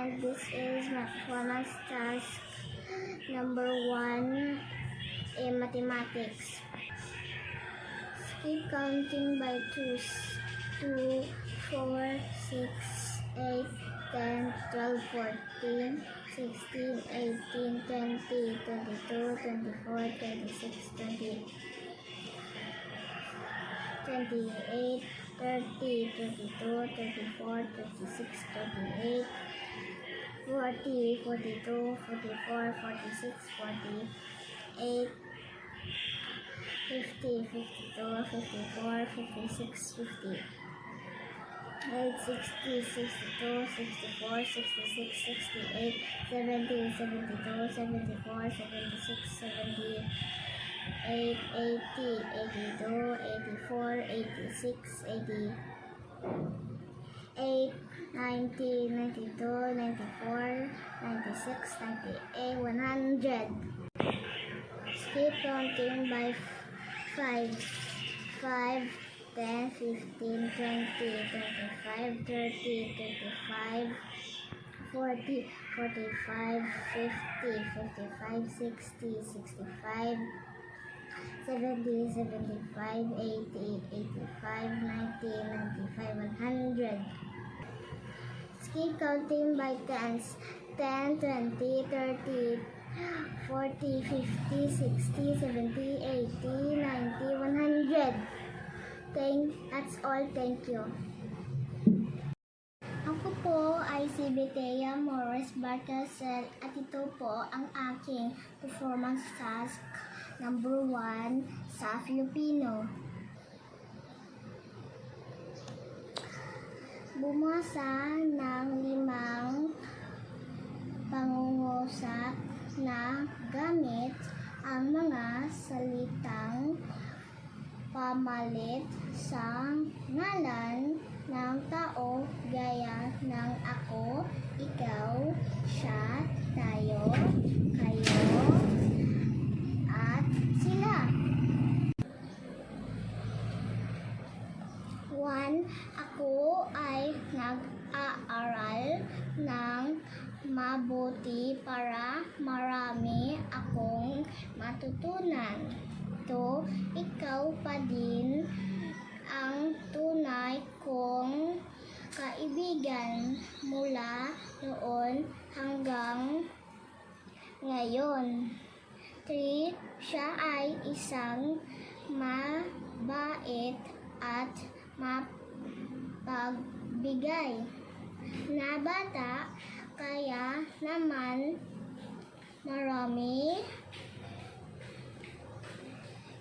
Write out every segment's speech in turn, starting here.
This is performance task number 1 in mathematics. Keep counting by 2, 4, 6, 8, 10, 12, 14, 16, 18, 20, 22, 24, 26, 28, 30, 32, 34, 36, 38, 40, 42, 44, 46, 48, 50, 52, 54, 56, 58, 60, 62, 64, 66, 68, 70, 72, 74, 76, 78, 80, 82, 84, 86, 88, 90, 92, 94, 96, 98, 100. Keep counting by 5, 10, 15, 20, 25, 30, 35, 40, 45, 50, 55, 60, 65, 70, 75, 80, 85, 90, 95, 100. Keep counting by tens. 10, 20, 30, 40, 50, 60, 70, 80, 90, 100. That's all. Thank you. Ako po ay si Betea Morris Bartasel at ito po ang aking performance task number 1 sa Filipino. Bumasa ng 5 pangungusap na gamit ang mga salitang pamalit sa ngalan ng tao gaya ng ako, ikaw, siya, tayo, kayo, at sila. 1. Ako ay nag-aaral ng mabuti para marami akong matutunan. 2. Ikaw pa din ang tunay kong kaibigan mula noon hanggang ngayon. 3. Siya ay isang mabait at mapagbigay na bata, kaya naman marami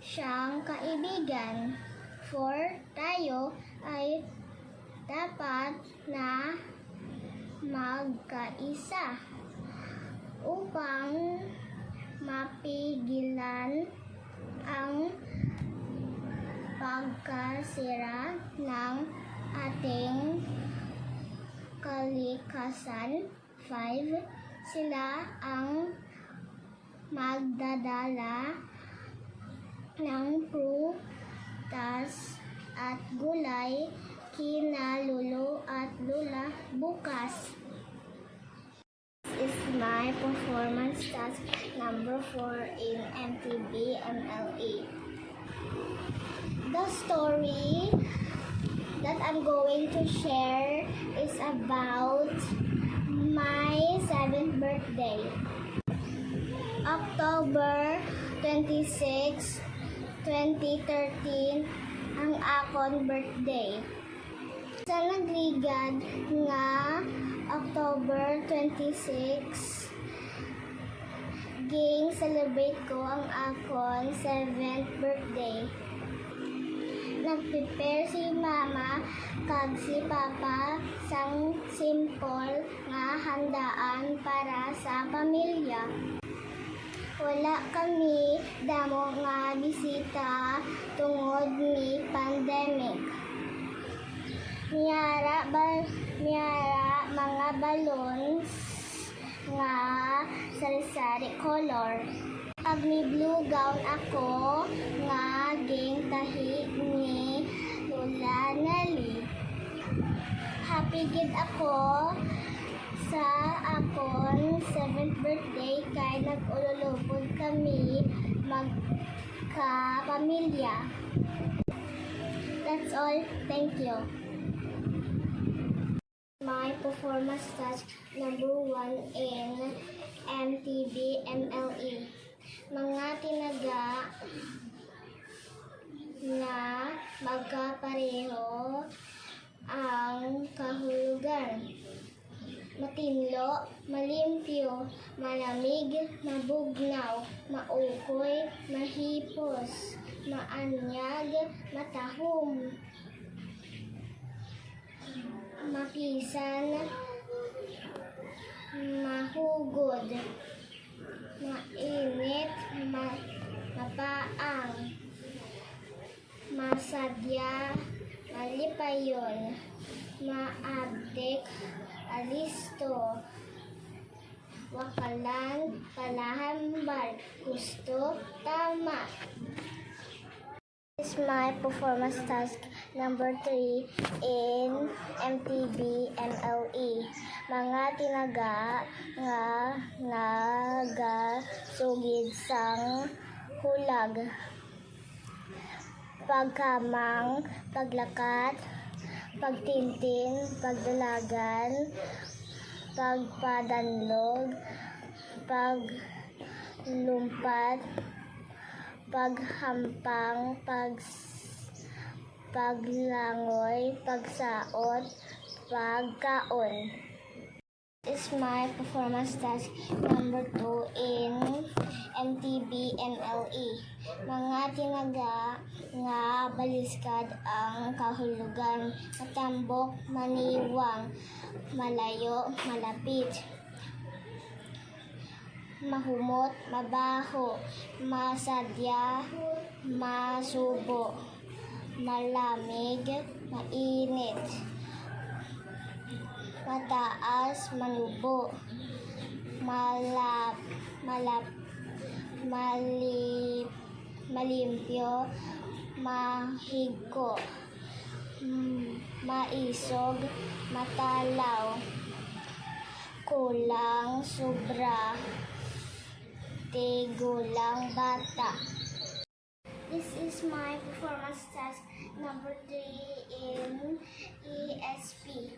siyang kaibigan. 4. Tayo ay dapat na magkaisa upang mapigilan ang pagkasira ng ating kalikasan. 5. Sila ang magdadala ng prutas at gulay kina lolo at lola bukas. This is my performance task number 4 in MTB MLA. The story that I'm going to share is about my 7th birthday. October 26, 2013 ang akong birthday. Sa nagligad nga October 26, ging celebrate ko ang akong 7th birthday. Nag-prepare si mama kag si papa sang simple nga handaan para sa pamilya. Wala kami damo nga bisita tungod ni pandemic. Miyara mga balloons nga sari-sari color. Pag may blue gown ako nga ging tahi ni Lola Nelly. Happy gid ako Sa akon 7th birthday kay nag-ululupod kami magka-pamilya. That's all. Thank you. My performance task number 1 in MTV MLE. Mga tinaga na magkapareho ang kahulugan. Matinlo, malimpyo, malamig, mabugnaw, maukoy, mahipos, maanyag, matahom, mapisan, mahugod, mainit, mapaang, masadya, malipayon, maabdik, alisto, wakalan, palahambal, gusto, tama. This is my performance task number 3 in MTV MLE. Mga tinaga nga nagasugid sang hulag. Pagkamang, paglakat, pagtintin, pagdalagan, pagpadanlog, paglumpat, paghampang, paglangoy, pagsaot, pagkaon. This is my performance task number 2 in MTV MLE. Mga tinaga nga baliskad ang kahulugan, matambok, maniwang, malayo, malapit, mahumot, mabaho, masadya, masubo, malamig, mainit, mataas, manubo, malimpyo, mahigko, maisog, matalaw, kulang, sobra, tigulang, bata. This is my performance task number 3 in ESP.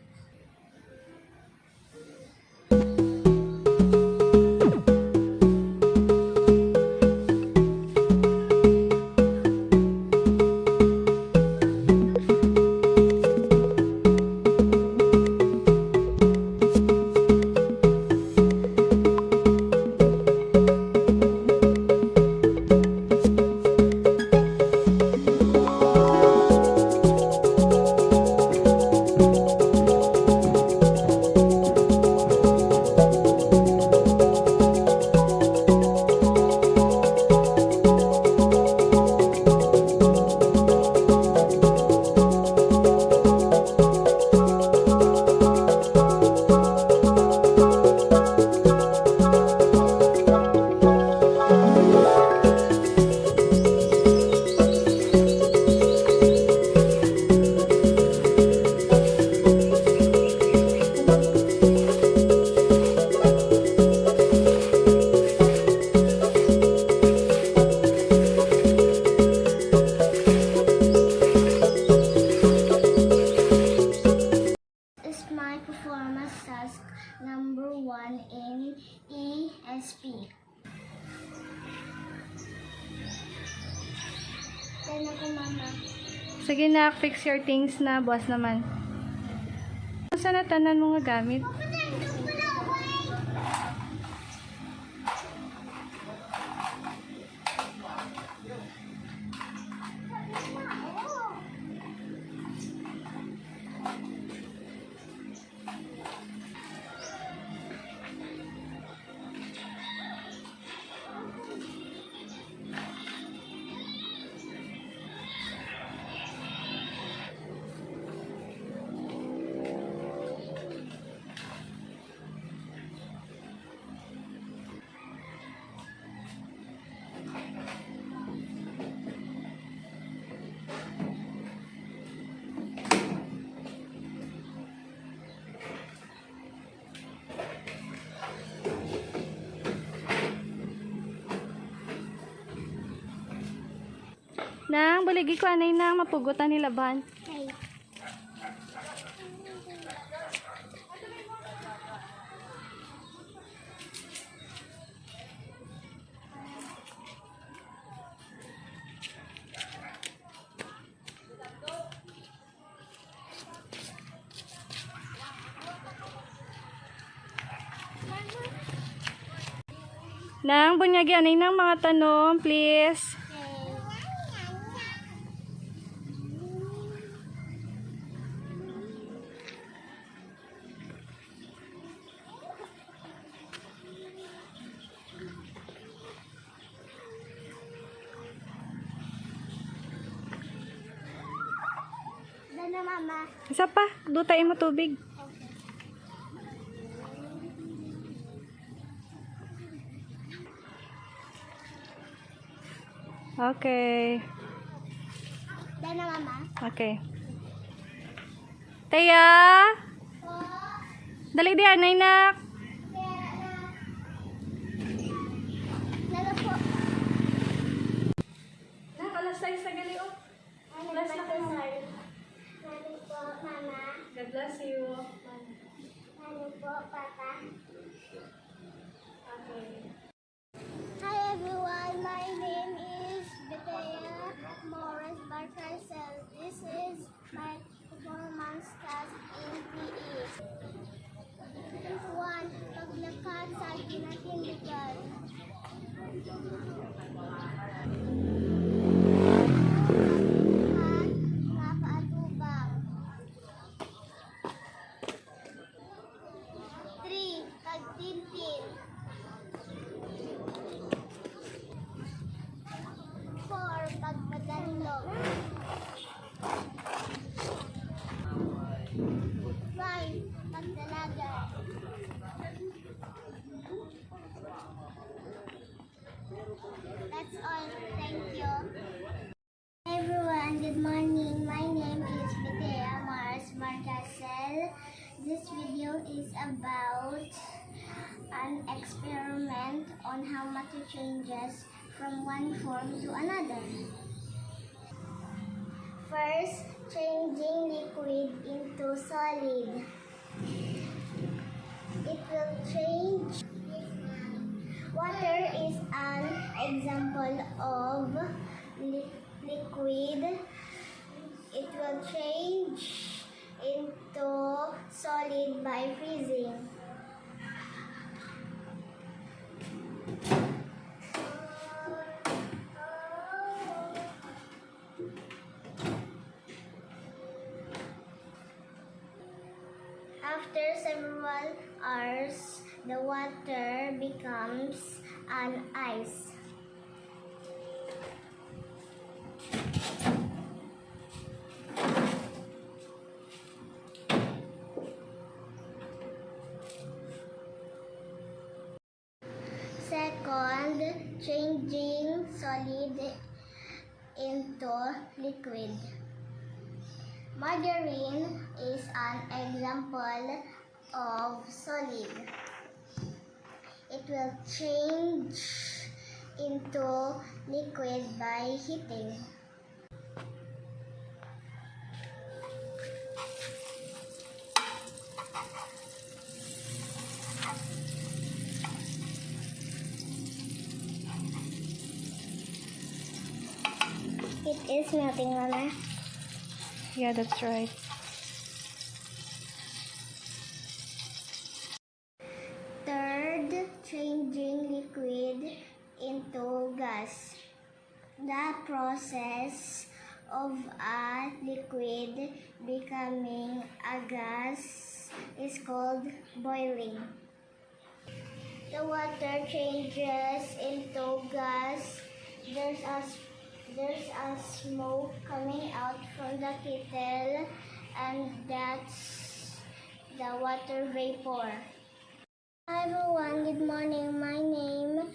Performance task number 1 in ESP. Then ako, mama. Sige na, fix your things na, boss naman. Saan na tanan mo nga gamit? Nang buligi ko anay nang mapugutan ni laban. Okay. Nang bunyagi anay nang mga tanong, please. Dana mama. Isa pa, dutain mo tubig. Okay. Dana mama. Okay. Taya! Dali di anay nak. Lalo po. Nak, alas 6 sa gali oh. Bless na kayo. Lalo po mama. God bless you. Lalo po papa. Okay. Hi everyone, my name is Bethea Morris Barcasel. This is my performance task in PE. 1. Paglakad sa kinatindigan. 2. Napaatubang. 3. Pagtintin. 4. Pagpadandog. 5. Pagdalaga. That's all. Thank you. Hey everyone, good morning. My name is Bethea Mars Barcasel. This video is about an experiment on how matter changes from one form to another. First, changing liquid into solid. It will change. Water is an example of liquid. It will change into solid by freezing. After several hours, the water becomes an ice. Second, changing solid into liquid. Margarine is an example of solid. It will change into liquid by heating. It is melting, Mama. Yeah, that's right. Third, changing liquid into gas. The process of a liquid becoming a gas is called boiling. The water changes into gas. There's a smoke coming out from the kettle, and that's the water vapor. Hi everyone, good morning. My name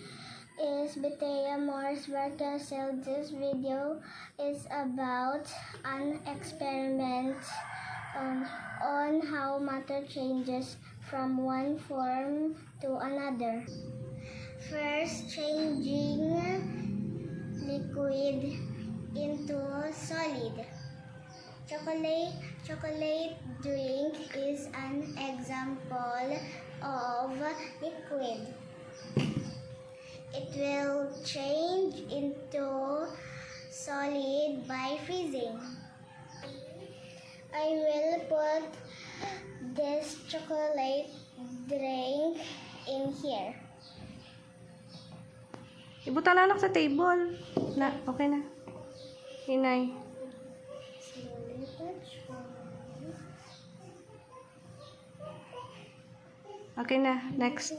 is Bethea Morris Barcasel. This video is about an experiment on how matter changes from one form to another. First, changing liquid into solid. Chocolate drink is an example of liquid. It will change into solid by freezing. I will put this chocolate drink in here. Ibutan na anak sa table. Na, okay na. Hinay. Slowly touch on. Okay na. Next.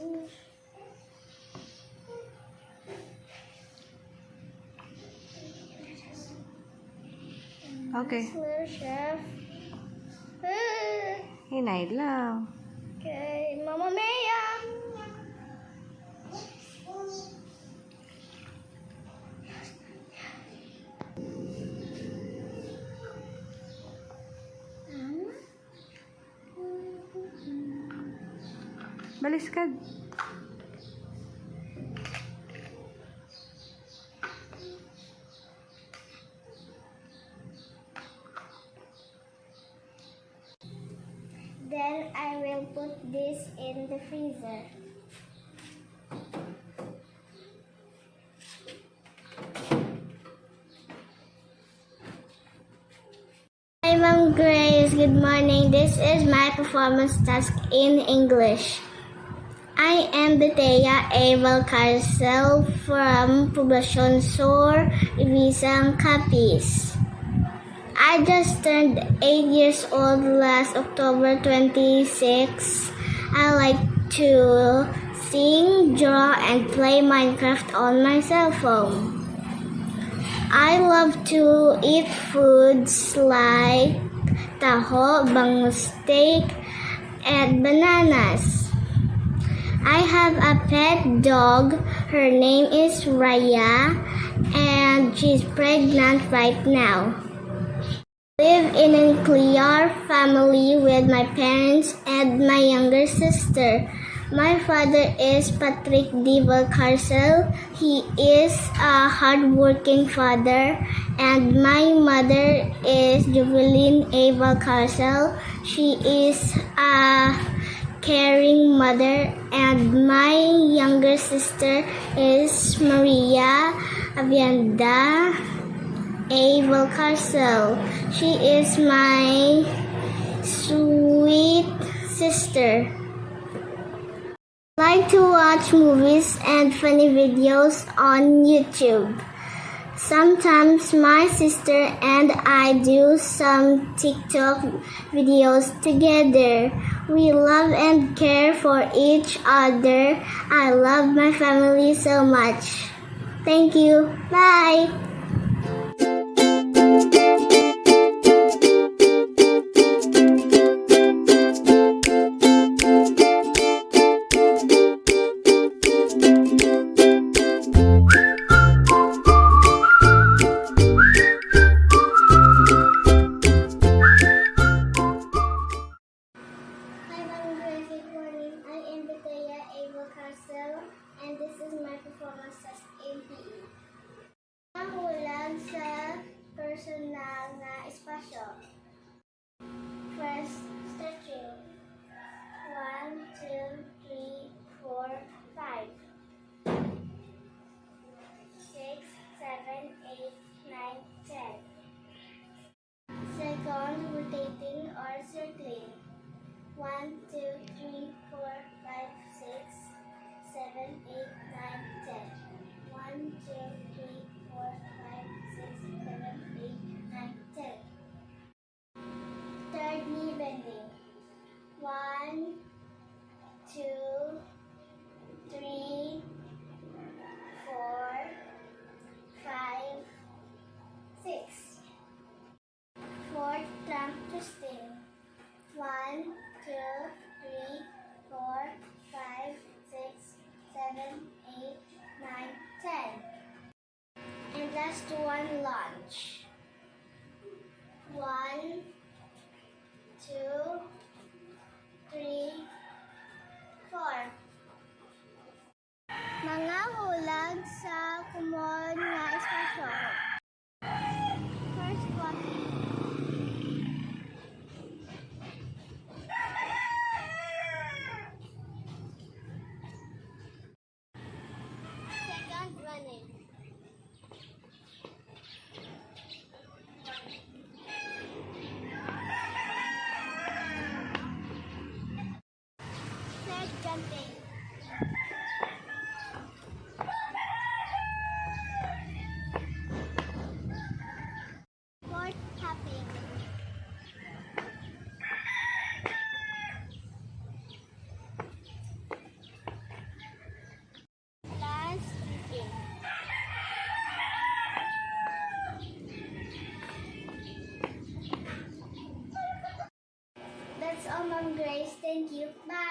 Okay. Little chef. Hinay lang. Okay, Mama Mia. Baliskad. Then I will put this in the freezer. Hi, Ma'am Grace. Good morning. This is my performance task in English. I am Bethea A. Valcarcel from Poblacion Sur, Ibizang, Capiz. I just turned 8 years old last October 26. I like to sing, draw, and play Minecraft on my cell phone. I love to eat foods like taho, bangus steak, and bananas. I have a pet dog. Her name is Raya, and she's pregnant right now. Live in a nuclear family with my parents and my younger sister. My father is Patrick D. Valcarcel. He is a hardworking father. And my mother is Juveline A. Valcarcel. She is a caring mother. And my younger sister is Maria Avienda A. Valcarcel. She is my sweet sister. I like to watch movies and funny videos on YouTube. Sometimes my sister and I do some TikTok videos together. We love and care for each other. I love my family so much. Thank you. Bye. And this is my performance as in PE. Nahulag sa personal na espasyo. First, stretching. 1, 2, 3, 4, 5. 6, 7, 8, 9, 10. Second, rotating or circling. 1, 2, 3, 4, 5, 6, 7, 8, 9, 10. 1, 2, 3, 4, 5, 6, 7, 8, 9, 10. Third, knee bending. 1, 2, 3, 4, 5, 6. Fourth, trunk twisting. 1, 2, 3, 4, 5, 6, 7, 8, 9, 10. And last one, lunge. 1, 2, 3, 4. Mga hulag sa kumon nga espasyo. tapping. More tapping. Last clicking. That's all, Mom Grace. Thank you. Bye.